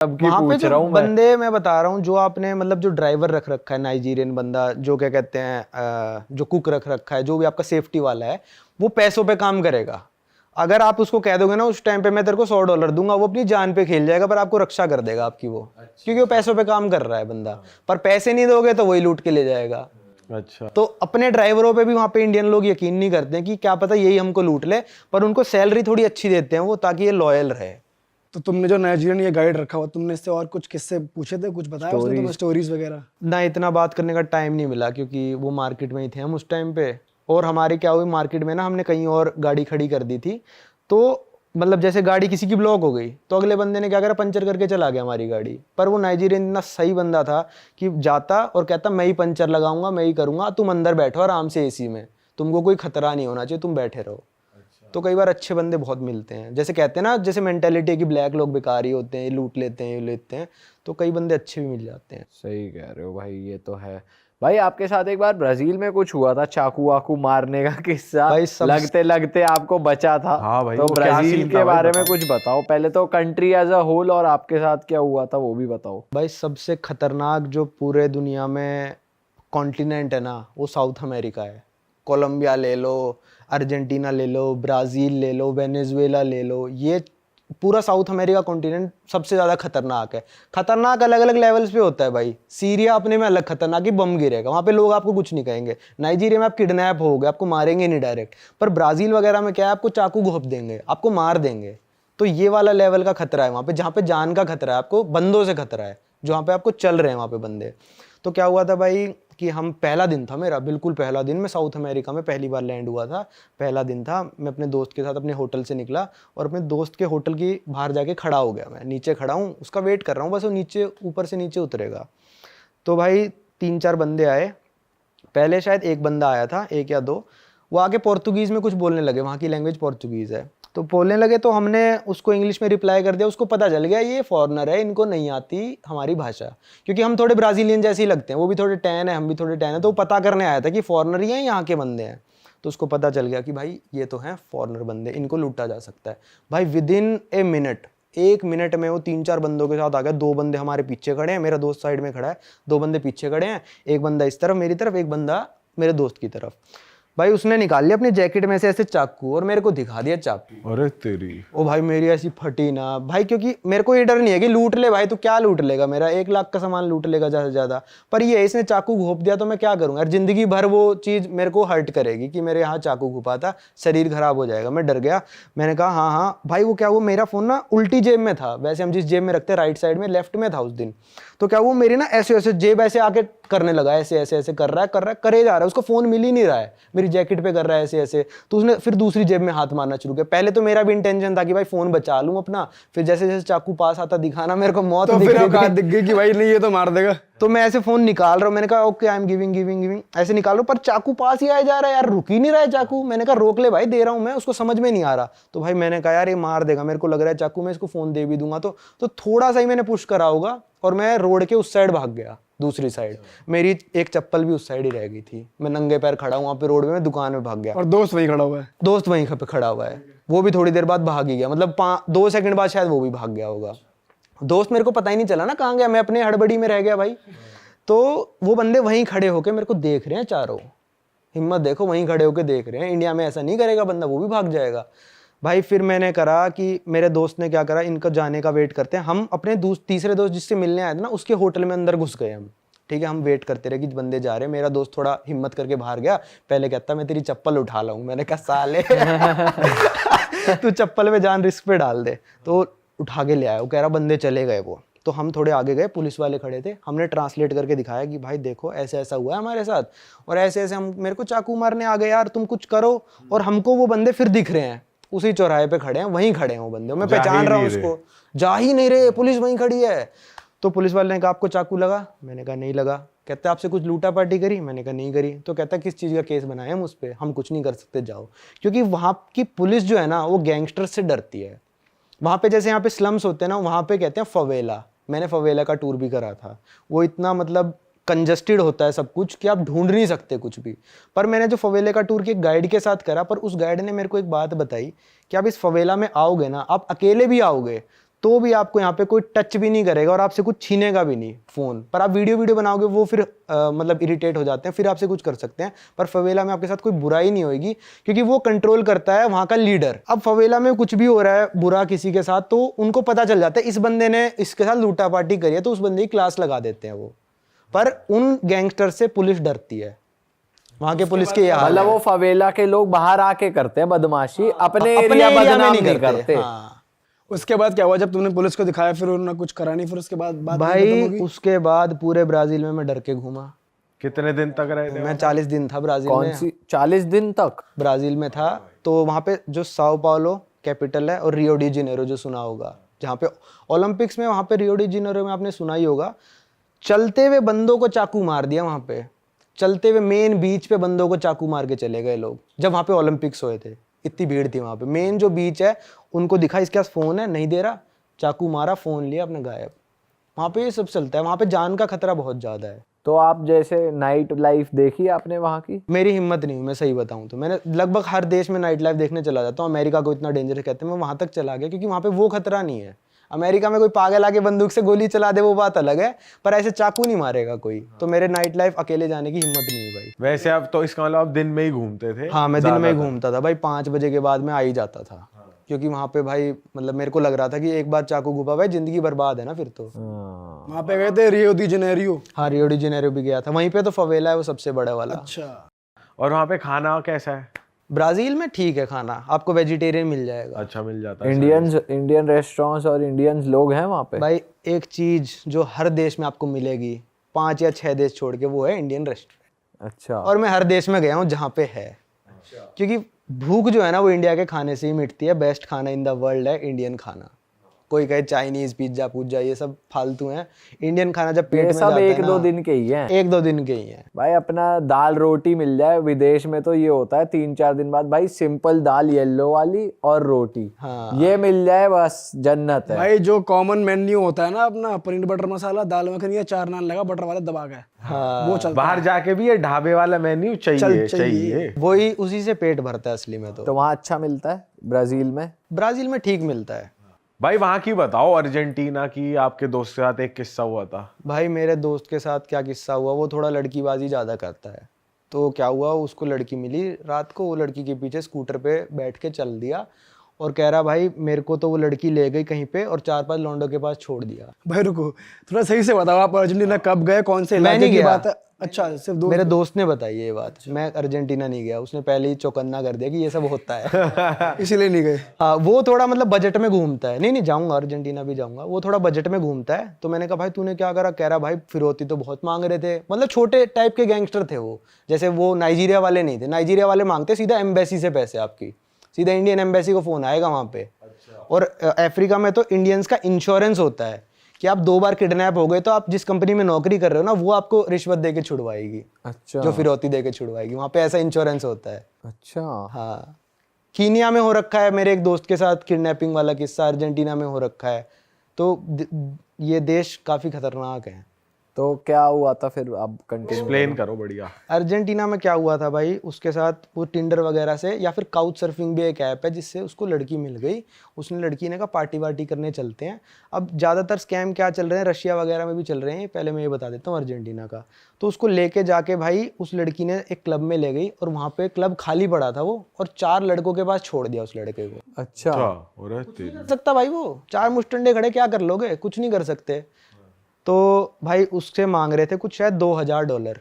अब की वहां पे पूछ जो रहा हूँ मैं। बंदे मैं बता रहा हूँ, जो आपने मतलब जो ड्राइवर रख रखा है नाइजीरियन बंदा, जो क्या कहते हैं जो कुक रख रखा है, जो भी आपका सेफ्टी वाला है, वो पैसों पे काम करेगा। अगर आप उसको कह दोगे ना उस टाइम पे मैं तेरे को $100 दूंगा, वो अपनी जान पे खेल जाएगा, पर आपको रक्षा कर देगा आपकी वो, क्योंकि वो पैसों पे काम कर रहा है बंदा। पर पैसे नहीं दोगे तो वही लूट के ले जाएगा। अच्छा। तो अपने ड्राइवरों पे भी वहां पे इंडियन लोग यकीन नहीं करते हैं कि क्या पता यही हमको लूट ले, पर उनको सैलरी थोड़ी अच्छी देते हैं वो, ताकि ये लॉयल रहे। तो तुमने जो नाइजीरियन ये गाइड रखा हुआ, तुमने इससे और कुछ किस्से पूछे थे, कुछ बताया उसने तुम्हें, स्टोरीज वगैरह? ना इतना बात करने का टाइम नहीं मिला, क्योंकि वो मार्केट में ही थे हम उस टाइम पे। और हमारी क्या हुई मार्केट में ना, हमने कहीं और गाड़ी खड़ी कर दी थी, तो मतलब जैसे गाड़ी किसी की ब्लॉक हो गई तो अगले बंदे ने क्या करा, पंचर करके चला गया हमारी गाड़ी। पर वो नाइजीरियन इतना सही बंदा था कि जाता और कहता मैं ही पंचर लगाऊंगा, मैं ही करूंगा, तुम अंदर बैठो आराम से एसी में, तुमको कोई खतरा नहीं होना चाहिए, तुम बैठे रहो। तो कई बार अच्छे बंदे बहुत मिलते हैं, जैसे कहते हैं ना, जैसे मेंटेलिटी है कि ब्लैक लोग बेकार ही होते हैं, लूट लेते हैं, ये लेते हैं, तो कई बंदे अच्छे भी मिल जाते हैं। सही कह रहे हो भाई, ये तो है। भाई आपके साथ एक बार ब्राजील में कुछ हुआ था, चाकू वाकू मारने का किस्सा, भाई सब लगते लगते आपको बचा था। हाँ भाई, तो वो क्या ब्राजील सीन के था भाई, बारे में बताओ। कुछ बताओ पहले तो, कंट्री एज अ होल, और आपके साथ क्या हुआ था वो भी बताओ। भाई सबसे खतरनाक जो पूरे दुनिया में कॉन्टिनेंट है ना, वो साउथ अमेरिका है। कोलंबिया ले लो, अर्जेंटीना ले लो, ब्राज़ील ले लो, वेनेजुएला ले लो, ये पूरा साउथ अमेरिका कॉन्टिनेंट सबसे ज़्यादा खतरनाक है। खतरनाक अलग अलग लेवल्स पे होता है भाई। सीरिया अपने में अलग खतरनाक, ही बम गिरेगा वहाँ पे, लोग आपको कुछ नहीं कहेंगे। नाइजीरिया में आप किडनैप होगे, आपको मारेंगे नहीं डायरेक्ट। पर ब्राज़ील वगैरह में क्या है, आपको चाकू घोंप देंगे, आपको मार देंगे। तो ये वाला लेवल का खतरा है वहाँ पे, जहाँ पे जान का खतरा है, आपको बंदों से खतरा है, जहाँ पे आपको चल रहे हैं वहाँ पे बंदे। तो क्या हुआ था भाई कि हम, पहला दिन था मेरा, बिल्कुल पहला दिन, मैं साउथ अमेरिका में पहली बार लैंड हुआ था। पहला दिन था, मैं अपने दोस्त के साथ अपने होटल से निकला और अपने दोस्त के होटल की बाहर जाके खड़ा हो गया। मैं नीचे खड़ा हूँ, उसका वेट कर रहा हूँ, बस वो नीचे ऊपर से नीचे उतरेगा। तो भाई 3-4 बंदे आए। पहले शायद एक बंदा आया था, एक या दो, वो आके पोर्तुगीज़ में कुछ बोलने लगे, वहाँ की लैंग्वेज पोर्तुगीज़ है, तो बोलने लगे। तो हमने उसको इंग्लिश में रिप्लाई कर दिया, उसको पता चल गया ये फॉरेनर है, इनको नहीं आती हमारी भाषा, क्योंकि हम थोड़े ब्राज़ीलियन जैसे ही लगते हैं, वो भी थोड़े टैन है, हम भी थोड़े टैन है। तो वो पता करने आया था कि फॉरेनर ही हैं, यहाँ के बंदे हैं। तो उसको पता चल गया कि भाई ये तो हैं फॉरेनर बंदे, इनको लूटा जा सकता है। भाई विदिन ए मिनट, 1 मिनट में वो 3-4 बंदों के साथ आ गया। 2 बंदे हमारे पीछे खड़े हैं, मेरा दोस्त साइड में खड़ा है, 2 बंदे पीछे खड़े हैं, एक बंदा इस तरफ मेरी तरफ, एक बंदा मेरे दोस्त की तरफ। भाई उसने निकाल लिया अपनी जैकेट में से ऐसे चाकू और मेरे को दिखा दिया चाकू। अरे तेरी। ओ भाई मेरी ऐसी फटी ना भाई, क्योंकि मेरे को ये डर नहीं है कि लूट ले भाई, तो क्या लूट लेगा, मेरा 1 लाख का सामान लूट लेगा ज़्यादा से ज़्यादा। पर ये इसने चाकू घोंप दिया तो मैं क्या करूँगा यार, जिंदगी भर वो चीज़ मेरे को हर्ट करेगी कि मेरे यहाँ चाकू घुपा था, शरीर खराब हो जाएगा। मैं डर गया, मैंने कहा हाँ हाँ भाई। वो क्या, वो मेरा फ़ोन ना उल्टी जेब में था, वैसे हम जिस जेब में रखते हैं राइट साइड में, लेफ्ट में था उस दिन। तो क्या वो मेरी ना ऐसे ऐसे जेब ऐसे आके करने लगा, ऐसे ऐसे ऐसे कर रहा है करे जा रहा है, उसको फ़ोन मिल ही नहीं रहा है, मेरी जैकेट पे कर रहा है ऐसे ऐसे। तो उसने फिर दूसरी जेब में हाथ मारना शुरू किया। पहले तो मेरा भी इंटेंशन था कि भाई फ़ोन बचा लूँ अपना, फिर जैसे जैसे चाकू पास आता दिखाना मेरे को मौत तो दिख फिर रही औकात थी। दिख गई कि भाई नहीं ये तो मार देगा। तो मैं ऐसे फ़ोन निकाल रहा हूँ, मैंने कहा okay I am giving giving giving, ऐसे निकाल रहा हूँ, पर चाकू पास ही आया जा रहा है यार, रुक ही नहीं रहा है चाकू। मैंने कहा रोक ले भाई, दे रहा हूँ मैं, उसको समझ में नहीं आ रहा। तो भाई मैंने कहा यार ये मार देगा, मेरे को लग रहा है चाकू, मैं इसको फ़ोन दे भी दूंगा। तो थोड़ा सा ही मैंने पुश करा होगा और मैं रोड के उस साइड भाग गया, दूसरी साइड। मेरी एक चप्पल भी उस साइड ही रह गई थी, मैं नंगे पैर खड़ा हूँ वहाँ पे रोड में, दुकान में भाग गया। और दोस्त वहीं खड़ा हुआ है? दोस्त वहीं पे खड़ा हुआ है, वो भी थोड़ी देर बाद भाग ही गया, मतलब 2 सेकंड बाद शायद वो भी भाग गया होगा। दोस्त मेरे को पता ही नहीं चला ना कहाँ गया, मैं अपने हड़बड़ी में रह गया भाई। तो वो बंदे वहीं खड़े होके मेरे को देख रहे हैं चारों, हिम्मत देखो, वहीं खड़े होके देख रहे हैं। इंडिया में ऐसा नहीं करेगा बंदा, वो भी भाग जाएगा भाई। फिर मैंने करा कि मेरे दोस्त ने क्या करा, इनका जाने का वेट करते हैं। हम अपने तीसरे दोस्त जिससे मिलने आए थे ना, उसके होटल में अंदर घुस गए हम। ठीक है, हम वेट करते रहे कि बंदे जा रहे हैं। मेरा दोस्त थोड़ा हिम्मत करके बाहर गया, पहले कहता मैं तेरी चप्पल उठा लाऊं। मैंने कहा साले तू चप्पल पे जान रिस्क पे डाल दे। तो उठा के ले आया, वो कह रहा बंदे चले गए वो। तो हम थोड़े आगे गए, पुलिस वाले खड़े थे, हमने ट्रांसलेट करके दिखाया कि भाई देखो ऐसे ऐसा हुआ है हमारे साथ, और ऐसे ऐसे हम, मेरे को चाकू मारने आ गए यार, तुम कुछ करो। और हमको वो बंदे फिर दिख रहे हैं, उसी चौराहे पे खड़े हैं, वहीं खड़े हैं वो बंदे, मैं पहचान रहा हूँ उसको, जा ही नहीं रहे, पुलिस वहीं खड़ी है। तो पुलिस वाले ने कहा आपको चाकू लगा? मैंने कहा नहीं लगा। कहता आपसे कुछ लूटा पार्टी करी? मैंने कहा नहीं करी। तो कहता किस चीज़ का केस बनाया हम उस पर? हम कुछ नहीं कर सकते, जाओ। क्योंकि वहाँ की पुलिस जो है ना, वो गैंगस्टर से डरती है। वहाँ पे जैसे यहाँ पे स्लम्स होते हैं ना, वहाँ पे कहते हैं फवेला। मैंने फवेला का टूर भी करा था। वो इतना मतलब कंजस्टेड होता है सब कुछ कि आप ढूंढ नहीं सकते कुछ भी। पर मैंने जो फवेले का टूर एक गाइड के साथ करा, पर उस गाइड ने मेरे को एक बात बताई कि आप इस फवेला में आओगे ना, आप अकेले भी आओगे तो भी आपको यहाँ पे कोई टच भी नहीं करेगा और आपसे कुछ छीनेगा भी नहीं फ़ोन। पर आप वीडियो बनाओगे वो फिर मतलब इरिटेट हो जाते हैं, फिर आपसे कुछ कर सकते हैं। पर फवेला में आपके साथ कोई बुराई नहीं होगी क्योंकि वो कंट्रोल करता है वहाँ का लीडर। अब फवेला में कुछ भी हो रहा है बुरा किसी के साथ तो उनको पता चल जाता है इस बंदे ने इसके साथ लूटा पार्टी करी है, तो उस बंदे की क्लास लगा देते हैं वो। पर उन गैंगस्टर से पुलिस डरती है, वहाँ के पुलिस के यहाँ मतलब वो फवेला के लोग बाहर आके करते हैं बदमाशी, अपने अपने एरिया एरिया में बदनाम नहीं नहीं करते। करते। हाँ उसके बाद क्या हुआ जब तुमने पुलिस को दिखाया, फिर उन्होंने कुछ करा नहीं, फिर उसके बाद बात नहीं खत्म भाई होगी? उसके बाद पूरे ब्राजील में मैं डर के घूमा। कितने दिन तक रहे थे? मैं 40 दिन था ब्राजील कौन में। सी 40 दिन तक? ब्राजील में था तो वहाँ पे जो साओ पाउलो कैपिटल है और रियो डी जेनेरो जो सुना होगा, जहाँ पे ओलंपिक्स में, वहाँ पे रियो डी जेनेरो में आपने सुना ही होगा, चलते हुए बंदों को चाकू मार दिया वहाँ पे। चलते हुए मेन बीच पे बंदों को चाकू मार के चले गए लोग, जब वहाँ पे ओलंपिक्स हुए थे। इतनी भीड़ थी वहाँ पे। मेन जो बीच है उनको दिखा इसके पास फ़ोन है, नहीं दे रहा, चाकू मारा, फ़ोन लिया, अपने गायब। वहाँ पे ये सब चलता है, वहाँ पे जान का खतरा बहुत ज़्यादा है। तो आप जैसे नाइट लाइफ देखी आपने वहाँ की? मेरी हिम्मत नहीं हुई, मैं सही बताऊं तो। मैंने लगभग हर देश में नाइट लाइफ देखने चला जाता हूँ। अमेरिका को इतना डेंजर कहते हैं, मैं वहाँ तक चला गया क्योंकि वहाँ पे वो खतरा नहीं है। अमेरिका में कोई पागल आके बंदूक से गोली चला दे वो बात अलग है, पर ऐसे चाकू नहीं मारेगा कोई। तो मेरे नाइट लाइफ अकेले जाने की हिम्मत नहीं हुई भाई। वैसे अब तो इसका मतलब आप दिन में ही घूमते थे? हाँ, मैं दिन में ही घूमता था भाई। 5 बजे के बाद मैं आ ही जाता था क्योंकि वहाँ पे भाई मतलब मेरे को लग रहा था कि एक बार चाकू घुपा भाई जिंदगी बर्बाद है ना फिर तो। वहाँ पे गए थे रियो दी जेनेरियो? हाँ, रियो डी जेनेरो भी गया था। वहीं पे तो फवेला है वो सबसे बड़ा वाला। अच्छा। और वहाँ पे खाना कैसा है? ब्राजील में ठीक है खाना, आपको वेजिटेरियन मिल जाएगा। अच्छा मिल जाता है? इंडियन रेस्टोरेंट्स और इंडियंस लोग हैं वहाँ पे? भाई एक चीज जो हर देश में आपको मिलेगी 5 या 6 देश छोड़ के, वो है इंडियन रेस्टोरेंट। अच्छा। और मैं हर देश में गया हूँ जहाँ पे है, क्योंकि भूख जो है ना वो इंडिया के खाने से ही मिटती है। बेस्ट खाना इन द वर्ल्ड है इंडियन खाना। कोई कहे चाइनीज पिज्जा पुज्जा ये सब फालतू हैं। इंडियन खाना जब पेट ये में सब जाता है एक ना, दो दिन के ही हैं। 1-2 दिन के ही हैं भाई अपना दाल रोटी मिल जाए, विदेश में तो ये होता है 3-4 दिन बाद भाई सिंपल दाल येलो वाली और रोटी, हाँ। ये मिल जाए बस जन्नत है। भाई जो कॉमन मेन्यू होता है ना अपना, पनीर बटर मसाला, दाल मखनी या 4 नान लगा बटर वाला दबा के, वो चलता बाहर जाके भी ये ढाबे वाला मेन्यू चाहिए। वही, उसी से पेट भरता है असली में। तो वहाँ अच्छा मिलता है ब्राजील में? ब्राजील में ठीक मिलता है भाई। वहाँ की बताओ, अर्जेंटीना की। आपके दोस्त के साथ एक किस्सा हुआ था। भाई। मेरे दोस्त के साथ क्या किस्सा हुआ, वो थोड़ा लड़कीबाजी ज़्यादा करता है। तो क्या हुआ, उसको लड़की मिली रात को, वो लड़की के पीछे स्कूटर पे बैठ के चल दिया और कह रहा भाई मेरे को तो वो लड़की ले गई कहीं पे और 4-5 लौंडों के पास छोड़ दिया। भाई रुको, थोड़ा सही से बताओ, आप अर्जेंटीना कब गए, कौन से मैं इलाके नहीं की गया। बात है? अच्छा, सिर्फ दो? मेरे दोस्त ने बताई ये बात। मैं अर्जेंटीना नहीं गया, उसने पहले ही चौकन्ना कर दिया कि ये सब होता है। इसीलिए नहीं गए? हाँ, वो थोड़ा मतलब बजट में घूमता है। नहीं जाऊंगा, अर्जेंटीना भी जाऊंगा। वो थोड़ा बजट में घूमता है। तो मैंने कहा भाई तूने क्या करा? कह रहा भाई फिरौती तो बहुत मांग रहे थे। मतलब छोटे टाइप के गैंगस्टर थे वो, जैसे वो नाइजीरिया वाले नहीं थे। नाइजीरिया वाले मांगते सीधा एम्बेसी से पैसे, आपकी सीधा इंडियन एम्बेसी को फोन आएगा वहाँ पे। और अफ्रीका में तो इंडियंस का इंश्योरेंस होता है कि आप 2 बार किडनैप हो गए तो आप जिस कंपनी में नौकरी कर रहे हो ना, वो आपको रिश्वत दे के छुड़वाएगी। अच्छा। जो फिरौती दे के छुड़वाएगी, वहाँ पे ऐसा इंश्योरेंस होता है। अच्छा। हाँ, कीनिया में हो रखा है मेरे एक दोस्त के साथ किडनैपिंग वाला किस्सा, अर्जेंटीना में हो रखा है। तो ये देश काफ़ी खतरनाक है। तो क्या हुआ था फिर? आप कंटिन्यू एक्सप्लेन करो बढ़िया। अर्जेंटीना में क्या हुआ था भाई, उसके साथ वो टिंडर वगैरह से या फिर काउच सर्फिंग भी एक ऐप है जिससे उसको लड़की मिल गई। उसने लड़की ने कहा पार्टी वार्टी करने चलते हैं। अब ज़्यादातर स्कैम क्या चल रहे हैं, रशिया वगैरह में भी चल रहे हैं, पहले मैं ये बता देता हूँ अर्जेंटीना का। तो उसको लेके जाके भाई उस लड़की ने एक क्लब में ले गई और वहाँ पे क्लब खाली पड़ा था वो, और 4 लड़कों के पास छोड़ दिया उस लड़के को। अच्छा। कर सकता भाई, वो 4 मुस्टंडे खड़े क्या कर लोगे? कुछ नहीं कर सकते। तो भाई उससे मांग रहे थे कुछ शायद $2000।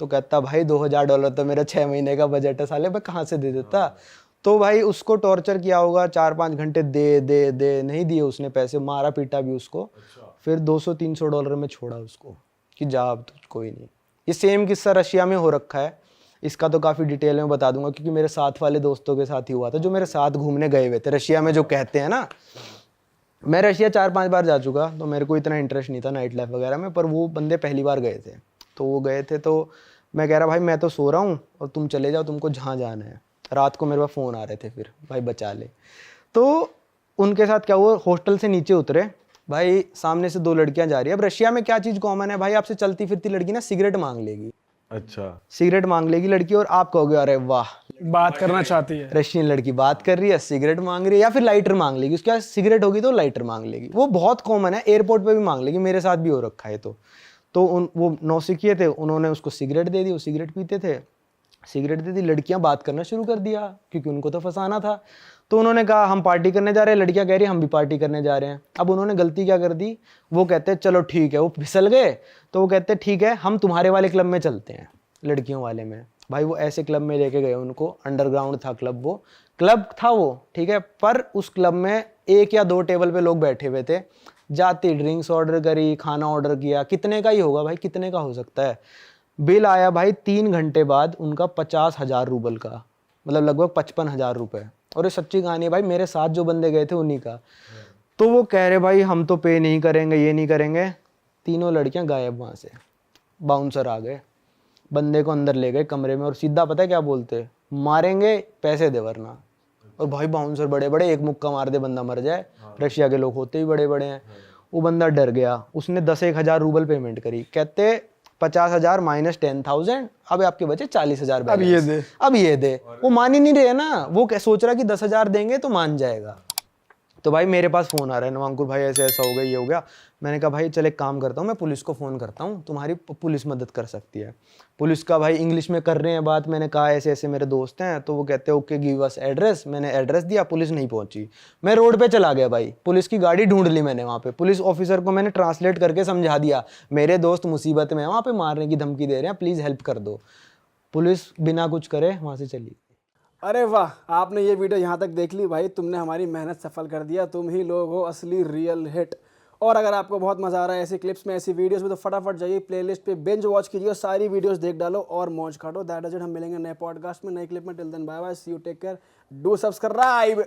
तो कहता भाई $2000 तो मेरा 6 महीने का बजट है साले, मैं कहाँ से दे देता? तो भाई उसको टॉर्चर किया होगा 4-5 घंटे, दे नहीं दिए उसने पैसे, मारा पीटा भी उसको। फिर $200-300 में छोड़ा उसको कि जा अब तो कोई नहीं। ये सेम किस्सा रशिया में हो रखा है। इसका तो काफ़ी डिटेल में बता दूंगा क्योंकि मेरे साथ वाले दोस्तों के साथ ही हुआ था, जो मेरे साथ घूमने गए हुए थे रशिया में, जो कहते हैं ना। मैं रशिया 4-5 बार जा चुका, तो मेरे को इतना इंटरेस्ट नहीं था नाइट लाइफ वगैरह में, पर वो बंदे पहली बार गए थे। तो वो गए थे, तो मैं कह रहा भाई मैं तो सो रहा हूँ और तुम चले जाओ, तुमको जहाँ जाना है। रात को मेरे पास फ़ोन आ रहे थे, फिर भाई बचा ले। तो उनके साथ क्या हुआ, हॉस्टल से नीचे उतरे भाई, सामने से 2 लड़कियाँ जा रही है। अब रशिया में क्या चीज़ कॉमन है भाई, आपसे चलती फिरती लड़की ना सिगरेट मांग लेगी। अच्छा। सिगरेट मांग लेगी लड़की और आप कहोगे अरे वाह बात करना चाहती है। रशियन लड़की बात कर रही है, सिगरेट मांग रही है या फिर लाइटर मांग लेगी, उसके पास सिगरेट होगी तो लाइटर मांग लेगी। वो बहुत कॉमन है, एयरपोर्ट पे भी मांग लेगी, मेरे साथ भी हो रखा है। तो वो नौसिखिए थे, उन्होंने उसको सिगरेट दे दी, वो सिगरेट पीते थे, सिगरेट दे दी, लड़कियां बात करना शुरू कर दिया क्योंकि उनको तो फंसाना था। तो उन्होंने कहा हम पार्टी करने जा रहे हैं, लड़कियां कह रही हम भी पार्टी करने जा रहे हैं। अब उन्होंने गलती क्या कर दी, वो कहते हैं चलो ठीक है, वो फिसल गए। तो वो कहते हैं ठीक है हम तुम्हारे वाले क्लब में चलते हैं, लड़कियों वाले में। भाई वो ऐसे क्लब में लेके गए उनको, अंडरग्राउंड था क्लब, वो क्लब था वो, ठीक है। पर उस क्लब में 1 या 2 टेबल पे लोग बैठे हुए थे, जाती ड्रिंक्स ऑर्डर करी, खाना ऑर्डर किया, कितने का ही होगा भाई, कितने का हो सकता है। बिल आया भाई 3 घंटे बाद उनका 50,000 रूबल का, मतलब लगभग 55,000 रुपए। और ये सच्ची कहानी है भाई, मेरे साथ जो बंदे गए थे उन्हीं का। तो वो कह रहे भाई हम तो पे नहीं करेंगे, ये नहीं करेंगे। तीनों लड़कियां गायब वहाँ से, बाउंसर आ गए, बंदे को अंदर ले गए कमरे में और सीधा पता है क्या बोलते, मारेंगे पैसे दे वरना। और भाई बाउंसर बड़े बड़े, एक मुक्का मार दे बंदा मर जाए, रशिया के लोग होते ही बड़े बड़े हैं। वो बंदा डर गया, उसने 10-1 हज़ार रूबल पेमेंट करी। कहते 50,000 माइनस 10,000, अब आपके बचे 40,000 अब ये दे, अब ये दे। वो मान ही नहीं रहे ना, वो सोच रहा कि 10,000 देंगे तो मान जाएगा। तो भाई मेरे पास फ़ोन आ रहा है, नवांकुर भाई ऐसे ऐसा हो गया, ये हो गया। मैंने कहा भाई चल एक काम करता हूँ, मैं पुलिस को फ़ोन करता हूँ, तुम्हारी पुलिस मदद कर सकती है। पुलिस का भाई इंग्लिश में कर रहे हैं बात। मैंने कहा ऐसे ऐसे मेरे दोस्त हैं, तो वो कहते हैं ओके गिव अस एड्रेस। मैंने एड्रेस दिया, पुलिस नहीं पहुंची। मैं रोड पे चला गया भाई, पुलिस की गाड़ी ढूंढ ली मैंने वहाँ पे। पुलिस ऑफिसर को मैंने ट्रांसलेट करके समझा दिया, मेरे दोस्त मुसीबत में है, वहाँ पे मारने की धमकी दे रहे हैं, प्लीज़ हेल्प कर दो। पुलिस बिना कुछ करे वहाँ से चली। अरे वाह, आपने ये वीडियो यहाँ तक देख ली भाई, तुमने हमारी मेहनत सफल कर दिया। तुम ही लोग हो असली रियल हिट। और अगर आपको बहुत मज़ा आ रहा है ऐसी क्लिप्स में, ऐसी वीडियोस में, तो फटाफट जाइए प्लेलिस्ट पे, बिंज वॉच कीजिए और सारी वीडियोस देख डालो और मौज काटो। That is it. हम मिलेंगे नए पॉडकास्ट में, नई क्लिप में। Till then bye bye, see you, take care, do subscribe.